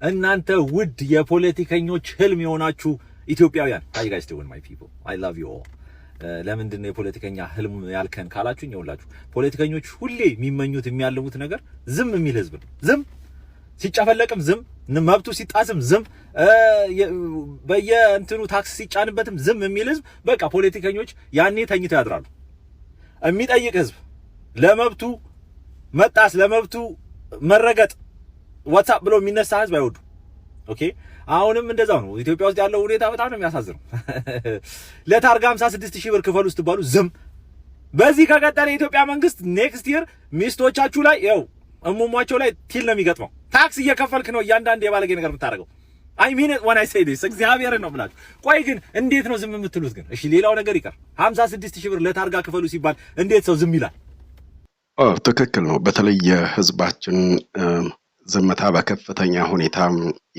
እናንተ ውድ የፖለቲከኞች ህልም የሆናችሁ ኢትዮጵያውያን how you guys doing my people I love you all ለምንድን ነው የፖለቲከኛ ህልም ያልከን ካላችሁኝ ይኸውላችሁ ፖለቲከኞች ሁሌ የሚመኙት የሚያልሙት ነገር ዝም የሚል ህዝብ ነው ዝም ሲጨፈለቅም ዝም መብቱ ሲጣስም ዝም በየእንትኑ ታክስ ሲጫንበትም ዝም የሚል ህዝብ በቃ ፖለቲከኞች ያኔ ተኝተው ያድራሉ የሚጠይቅ ህዝብ ለመብቱ መጣስ ለመብቱ መረገጥ ዋትስአፕ ብሎ የሚነሳ ህዝብ አይወዱ ኦኬ አሁንም እንደዛው ነው ኢትዮጵያ ውስጥ ያለው ሁኔታ በጣም ነው የሚያሳዝነው ለታርጋ 56000 ብር ክፈሉ ስትባሉ ዝም በዚህ ከቀጠለ የኢትዮጵያ መንግስት ኔክስት ይር ሚስቶቻችሁ ላይ ያው እሙሟቸው ላይ ቲል ነው የሚገጥመው ታክስ እየከፈልክ ነው እያንዳንዱ የባለጌ ነገር የምታደርገው I mean it when I say this እግዚአብሔር ነው ብላችሁ ቆይ ግን እንዴት ነው ዝም የምትሉት ግን እሺ ሌላው ነገር ይቀር 56000 ብር ለታርጋ ክፈሉ ሲባል እንዴት ሰው ዝም ይላል ትክክል ነው በተለይ የህዝባችን ዝምታ በከፍተኛ ሁኔታ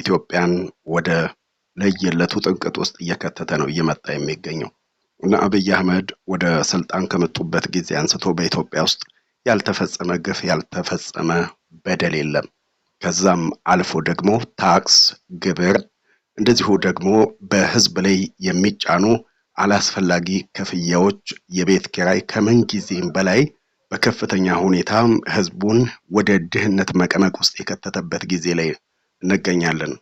ኢትዮጵያን ወደ ለየለቱ ጥንቅጥ ውስጥ እየከተተ ነው እየመጣ የሚገኘው እና አብይ አህመድ ወደ ስልጣን ከመጡበት ጊዜ አንስቶ በኢትዮጵያ ውስጥ ያልተፈጸመ ግፍ ያልተፈጸመ በደል የለም ከዛም አልፎ ደግሞ ታክስ ግብር እንደዚሁ ደግሞ በህዝብ ላይ የሚጫኑ አላስፈላጊ ክፍያዎች የቤት ኪራይ ከምን ጊዜም በላይ በከፍተኛ ሁኔታ ህዝቡን ወደ ድህነት መቀመቅ ውስጥ የከተተበት ጊዜ ላይ እንገኛለን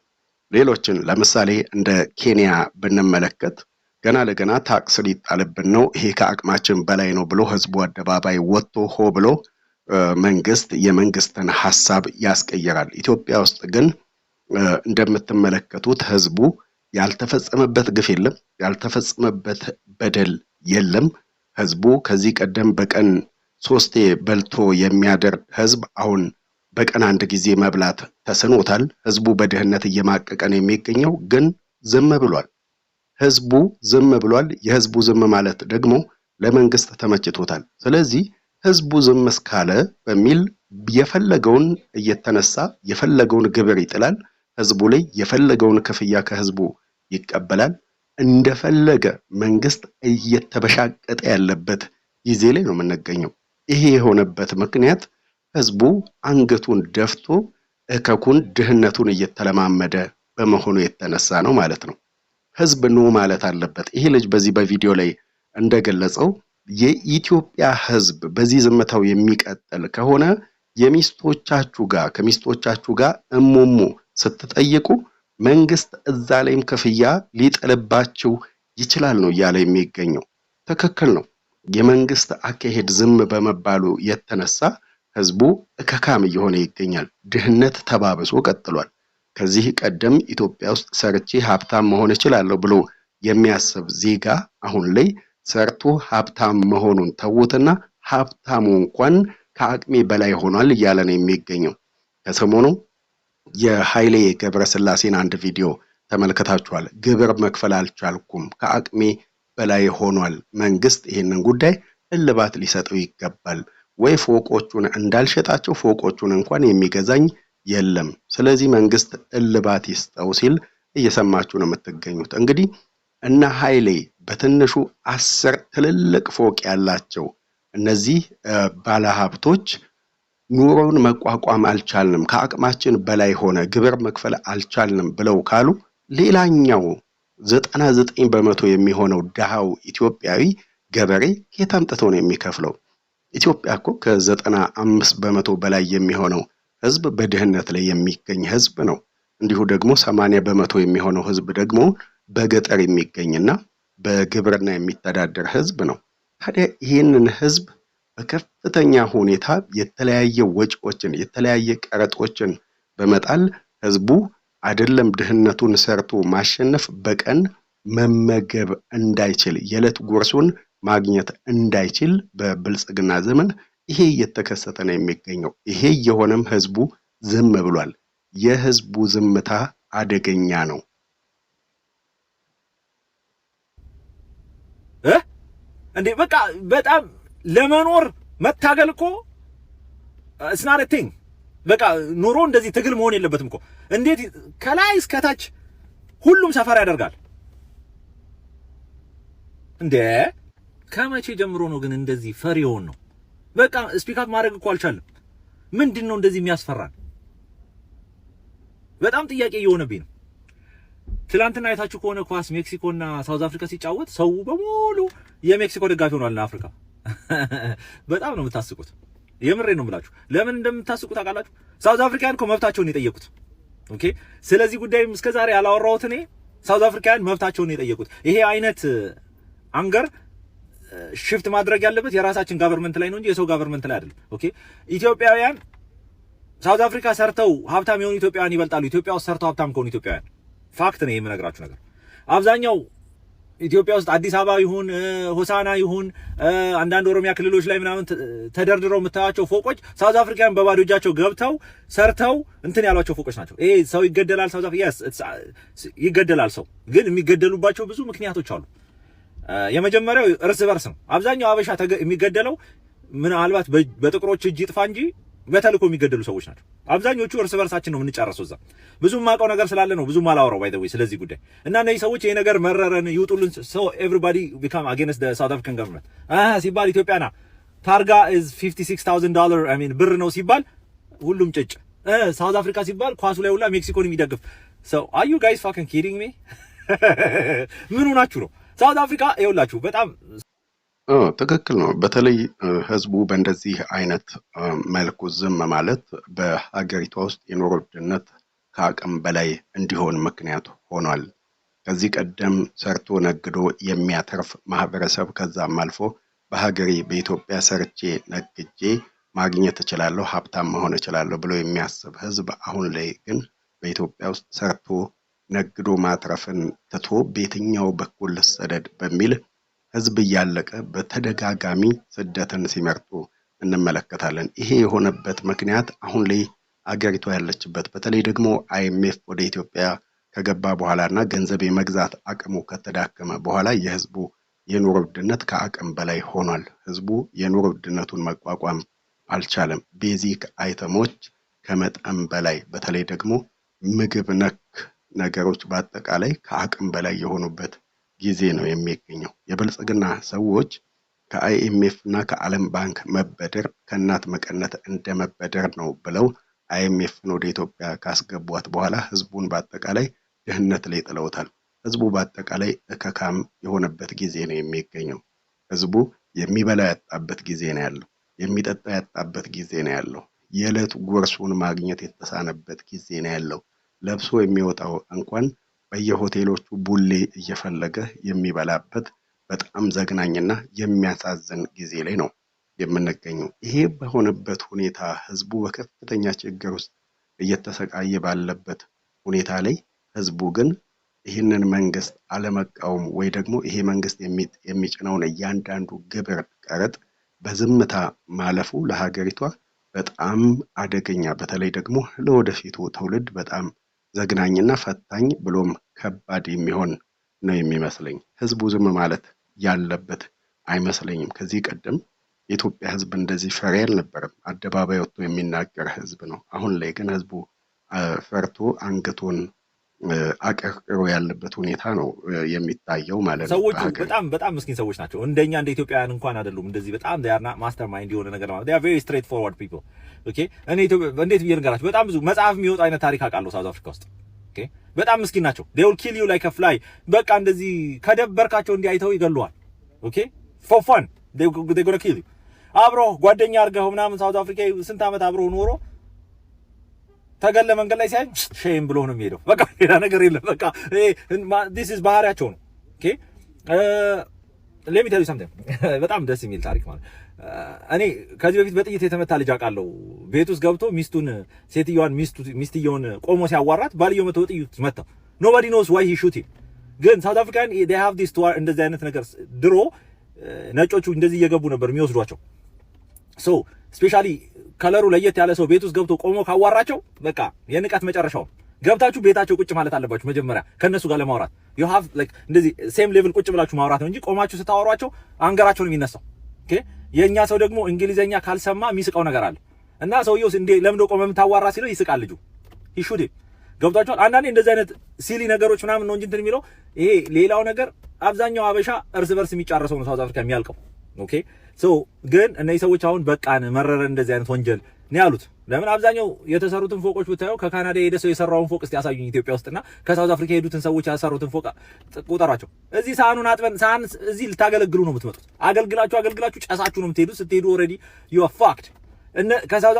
ሌሎችን ለምሳሌ እንደ ኬንያ ብንመለከት ገና ለገና ታክስ ሊጣልብን ነው ይሄ ከአቅማችን በላይ ነው ብሎ ህዝቡ አደባባይ ወጥቶ ሆ ብሎ መንግስት የመንግስትን ሐሳብ ያስቀየራል ኢትዮጵያ ውስጥ ግን እንደምትመለከቱት ህዝቡ ያልተፈጸመበት ግፍ የለም ያልተፈጸመበት በደል የለም ህዝቡ ከዚህ ቀደም በቀን 3 በልቶ የሚያደር ህዝብ አሁን በቀን አንድ ጊዜ መብላት ተስኖታል ህዝቡ በድህነት እየማቀቀን የሚገኘው ግን ዝም ብሏል ህዝቡ ዝም ብሏል የህዝቡ ዝም ማለት ደግሞ ለመንግስት ተመችቶታል ስለዚህ ህዝቡ ዝም እስካለ በሚል የፈለገውን እየተነሳ የፈለገውን ግብር ይጥላል ህዝቡ ላይ የፈለገውን ክፍያ ከህዝቡ ይቀበላል እንደፈለገ መንግስት እየተበሻቀጠ ያለበት ጊዜ ላይ ነው የምንገኘው ይሄ የሆነበት ምክንያት ህዝቡ አንገቱን ደፍቶ እከኩን ድህነቱን እየተለማመደ በመሆኑ የተነሳ ነው ማለት ነው ህዝብ ነው ማለት አለበት ይሄ ልጅ በዚህ በቪዲዮ ላይ እንደገለጸው የኢትዮጵያ ህዝብ በዚህ ዝምታው የሚቀጥል ከሆነ የሚስቶቻችሁ ጋር እሙሙ ስትጠይቁ መንግስት እዛ ላይም ክፍያ ሊጥልባችሁ ይችላል ነው ያለ የሚገኘው ትክክል ነው የመንግስት አካሄድ ዝም በመባሉ የተነሳ ህዝቡ እከካም እየሆነ ይገኛል ድህነት ተባብሶ ቀጥሏል ከዚህ ቀደም ኢትዮጵያ ውስጥ ሰርቼ ሀብታም መሆን እችላለሁ ብሎ የሚያስብ ዜጋ አሁን ላይ ሰርቶ ሀብታም መሆኑን ተውትና ሀብታሙ እንኳን ከአቅሜ በላይ ሆኗል እያለ ነው የሚገኘው ከሰሞኑ የኃይሌ ገብረስላሴን አንድ ቪዲዮ ተመልክታችኋል ግብር መክፈል አልቻልኩም ከአቅሜ በላይ ሆኗል መንግስት ይሄንን ጉዳይ እልባት ሊሰጠው ይገባል ወይ ፎቆቹን እንዳልሸጣቸው ፎቆቹን እንኳን የሚገዛኝ የለም ስለዚህ መንግስት እልባት ይስጠው ሲል እየሰማችሁ ነው የምትገኙት እንግዲህ እና ኃይሌ በትንሹ 10 ትልልቅ ፎቅ ያላቸው እነዚህ ባለሀብቶች ኑሮውን መቋቋም አልቻልንም ከአቅማችን በላይ ሆነ ግብር መክፈል አልቻልንም ብለው ካሉ ሌላኛው 99% የሚሆነው ዳሃው ኢትዮጵያዊ ገበሬ ከታምጥቶ ነው የሚከፍለው ኢትዮጵያ እኮ ከ95% በላይ የሚሆነው ህዝብ በድህነት ላይ የሚገኝ ህዝብ ነው እንዲሁ ደግሞ 80% የሚሆነው ህዝብ ደግሞ በገጠር የሚገኝና በግብርና የሚተዳደር ህዝብ ነው ታዲያ ይህንን ህዝብ በከፍተኛ ሁኔታ የተለያየ ወጪዎችን የተለያየ ቀረጦችን በመጣል ህዝቡ አይደለም ድህነቱን ሰርቶ ማሸነፍ በቀን መመገብ እንዳይችል የዕለት ጉርሱን ማግኘት እንዳይችል በብልጽግና ዘመን ይሄ እየተከሰተ ነው የሚገኘው ይሄ የሆነም ህዝቡ ዝም ብሏል የህዝቡ ዝምታ አደገኛ ነው እንዴ በቃ በጣም ለመኖር መታገል እኮ it's not a thing በቃ ኑሮ እንደዚህ ትግል መሆን የለበትም እኮ እንዴት ከላይ እስከ ታች ሁሉም ሰፈር ያደርጋል እንዴ ከመቼ ጀምሮ ነው ግን እንደዚህ ፈሪውን ነው በቃ ስፒክ አፕ ማድረግ እኮ አልቻለም ምንድነው እንደዚህ የሚያስፈራን በጣም ጥያቄ እየሆነብኝ ነው። ትላንትና አይታችሁ ከሆነ ኳስ ሜክሲኮና ሳውዝ አፍሪካ ሲጫወት ሰው በሙሉ የሜክሲኮ ደጋፊ ሆኗል። አፍሪካ በጣም ነው የምታስቁት። የምሬ ነው የምላችሁ። ለምን እንደምታስቁት ታውቃላችሁ? ሳውዝ አፍሪካን እኮ መብታቸውን የጠየቁት። ኦኬ፣ ስለዚህ ጉዳይም እስከዛሬ ያላወራሁት እኔ ሳውዝ አፍሪካን መብታቸውን የጠየቁት። ይሄ አይነት አንገር ሽፍት ማድረግ ያለበት የራሳችን ጋቨርንመንት ላይ ነው እንጂ የሰው ጋቨርንመንት ላይ አይደለም። ኦኬ፣ ኢትዮጵያውያን ሳውዝ አፍሪካ ሰርተው ሀብታም የሆኑ ኢትዮጵያውያን ይበልጣሉ ኢትዮጵያ ውስጥ ሰርተው ሀብታም ከሆኑ ኢትዮጵያውያን። ፋክት ነው የምነግራችሁ ነገር። አብዛኛው ኢትዮጵያ ውስጥ አዲስ አበባ ይሁን ሆሳና ይሁን አንዳንድ ኦሮሚያ ክልሎች ላይ ምናምን ተደርድረው የምታያቸው ፎቆች ሳውዝ አፍሪካን በባዶ እጃቸው ገብተው ሰርተው እንትን ያሏቸው ፎቆች ናቸው። ይሄ ሰው ይገደላል፣ ሳውዝ አፍሪካ ይገደላል። ሰው ግን የሚገደሉባቸው ብዙ ምክንያቶች አሉ። የመጀመሪያው እርስ በርስ ነው። አብዛኛው አበሻ የሚገደለው ምናልባት በጥቁሮች እጅ ይጥፋ እንጂ በተልኮ የሚገደሉ ሰዎች ናቸው አብዛኞቹ። እርስ በርሳችን ነው የምንጨርሰው። እዛ ብዙ ማውቀው ነገር ስላለ ነው ብዙ ማላወራው ባይ ዘ ወይ ስለዚህ ጉዳይ እና እነዚህ ሰዎች ይሄ ነገር መረረን ይውጡልን so everybody become against the South African government ሲባል ኢትዮጵያና ታርጋ is $56,000 I mean ብር ነው ሲባል ሁሉም ጭጭ። ሳውዝ አፍሪካ ሲባል ኳሱ ላይ ሁላ ሜክሲኮን የሚደግፍ so are you guys fucking kidding me? ምን ሆናችሁ ነው? ሳውዝ አፍሪካ ይኸውላችሁ በጣም ትክክል ነው። በተለይ ህዝቡ በእንደዚህ አይነት መልኩ ዝም ማለት በሀገሪቷ ውስጥ የኑሮ ውድነት ከአቅም በላይ እንዲሆን ምክንያት ሆኗል። ከዚህ ቀደም ሰርቶ ነግዶ የሚያተርፍ ማህበረሰብ ከዛም አልፎ በሀገሬ በኢትዮጵያ ሰርቼ ነግጄ ማግኘት እችላለሁ፣ ሀብታም መሆን እችላለሁ ብሎ የሚያስብ ህዝብ አሁን ላይ ግን በኢትዮጵያ ውስጥ ሰርቶ ነግዶ ማትረፍን ትቶ በየትኛው በኩል ልሰደድ በሚል ህዝብ እያለቀ በተደጋጋሚ ስደትን ሲመርጡ እንመለከታለን። ይሄ የሆነበት ምክንያት አሁን ላይ አገሪቷ ያለችበት በተለይ ደግሞ IMF ወደ ኢትዮጵያ ከገባ በኋላና ገንዘብ የመግዛት አቅሙ ከተዳከመ በኋላ የህዝቡ የኑሮ ውድነት ከአቅም በላይ ሆኗል። ህዝቡ የኑሮ ውድነቱን መቋቋም አልቻለም። ቤዚክ አይተሞች ከመጠን በላይ በተለይ ደግሞ ምግብ ነክ ነገሮች በአጠቃላይ ከአቅም በላይ የሆኑበት ጊዜ ነው የሚገኘው። የብልጽግና ሰዎች ከIMF እና ከዓለም ባንክ መበደር ከእናት መቀነት እንደመበደር ነው ብለው IMFን ወደ ኢትዮጵያ ካስገቧት በኋላ ህዝቡን በአጠቃላይ ድህነት ላይ ጥለውታል። ህዝቡ በአጠቃላይ እከካም የሆነበት ጊዜ ነው የሚገኘው። ህዝቡ የሚበላ ያጣበት ጊዜ ነው ያለው፣ የሚጠጣ ያጣበት ጊዜ ነው ያለው፣ የዕለት ጉርሱን ማግኘት የተሳነበት ጊዜ ነው ያለው። ለብሶ የሚወጣው እንኳን በየሆቴሎቹ ቡሌ እየፈለገ የሚበላበት በጣም ዘግናኝና የሚያሳዝን ጊዜ ላይ ነው የምንገኘው። ይሄ በሆነበት ሁኔታ ህዝቡ በከፍተኛ ችግር ውስጥ እየተሰቃየ ባለበት ሁኔታ ላይ ህዝቡ ግን ይህንን መንግስት አለመቃወም ወይ ደግሞ ይሄ መንግስት የሚጭነውን እያንዳንዱ ግብር ቀረጥ በዝምታ ማለፉ ለሀገሪቷ በጣም አደገኛ በተለይ ደግሞ ለወደፊቱ ትውልድ በጣም ዘግናኝና ፈታኝ ብሎም ከባድ የሚሆን ነው የሚመስለኝ። ህዝቡ ዝም ማለት ያለበት አይመስለኝም። ከዚህ ቀደም የኢትዮጵያ ህዝብ እንደዚህ ፈሪ አልነበረም። አደባባይ ወጥቶ የሚናገር ህዝብ ነው። አሁን ላይ ግን ህዝቡ ፈርቶ አንገቱን አቀርቅሮ ያለበት ሁኔታ ነው የሚታየው ማለት ነው። ሰዎቹ በጣም ምስኪን ሰዎች ናቸው። እንደኛ እንደ ኢትዮጵያውያን እንኳን አይደሉም። እንደዚህ በጣም they are not mastermind የሆነ ነገር ማለት they are very straightforward people. ኦኬ እኔ እንዴት ብዬ ልንገራችሁ? በጣም ብዙ መጽሐፍ የሚወጣ አይነት ታሪክ አውቃለሁ ሳውዝ አፍሪካ ውስጥ። ኦኬ በጣም ምስኪን ናቸው። they will kill you like a fly። በቃ እንደዚህ ከደበርካቸው እንዲያይተው ይገሉዋል። ኦኬ for fun they gonna kill you። አብሮ ጓደኛ አድርገው ምናምን ሳውዝ አፍሪካ ስንት ዓመት አብሮ ኖሮ ተገለ መንገድ ላይ ሲያይ ሼም ብሎ ነው የሚሄደው። በቃ ሌላ ነገር የለም። በቃ this is ባህሪያቸው ነው። ኦኬ let me tell you something በጣም ደስ የሚል ታሪክ ማለት እኔ ከዚህ በፊት በጥይት የተመታ ልጅ አውቃለሁ። ቤት ውስጥ ገብቶ ሚስትየውን ቆሞ ሲያዋራት ባልየው መተው ጥይት መታው። nobody knows why he shoot him። ግን ሳውዝ አፍሪካን they have this tour እንደዚህ አይነት ነገር ድሮ ነጮቹ እንደዚህ እየገቡ ነበር የሚወስዷቸው። so especially ከለሩ ለየት ያለ ሰው ቤት ውስጥ ገብቶ ቆሞ ካዋራቸው በቃ የንቀት መጨረሻው። ገብታችሁ ቤታቸው ቁጭ ማለት አለባችሁ መጀመሪያ ከነሱ ጋር ለማውራት you have like እንደዚህ same level ቁጭ ብላችሁ ማውራት ነው እንጂ ቆማችሁ ስታወሯቸው አንገራቸው ነው የሚነሳው። ኦኬ የኛ ሰው ደግሞ እንግሊዘኛ ካልሰማ የሚስቀው ነገር አለ እና ሰውየው እንደ ለምዶ ቆመ የምታዋራ ሲለው ይስቃል ልጁ። he should ገብታችኋል? አንዳንዴ እንደዚህ አይነት ሲሊ ነገሮች ምናምን ነው እንጂ እንትን የሚለው ይሄ ሌላው ነገር አብዛኛው አበሻ እርስ በርስ የሚጫረሰው ነው ሳውዝ አፍሪካ የሚያልቀው። ኦኬ ሶ ግን እነዚህ ሰዎች አሁን በቃን መረረ እንደዚህ አይነት ወንጀል ነው ያሉት። ለምን አብዛኛው የተሰሩትን ፎቆች ብታዩ ከካናዳ የሄደ ሰው የሰራውን ፎቅ እስቲ ያሳዩኝ ኢትዮጵያ ውስጥና ከሳውዝ አፍሪካ የሄዱትን ሰዎች ያሰሩትን ፎቅ ቁጠራቸው። እዚህ ሳህኑን አጥበን ሳህን እዚህ ልታገለግሉ ነው የምትመጡት። አገልግላችሁ ጨሳችሁ ነው የምትሄዱት። ስትሄዱ ኦልሬዲ ዩ አር ፋክድ። ከሳውዝ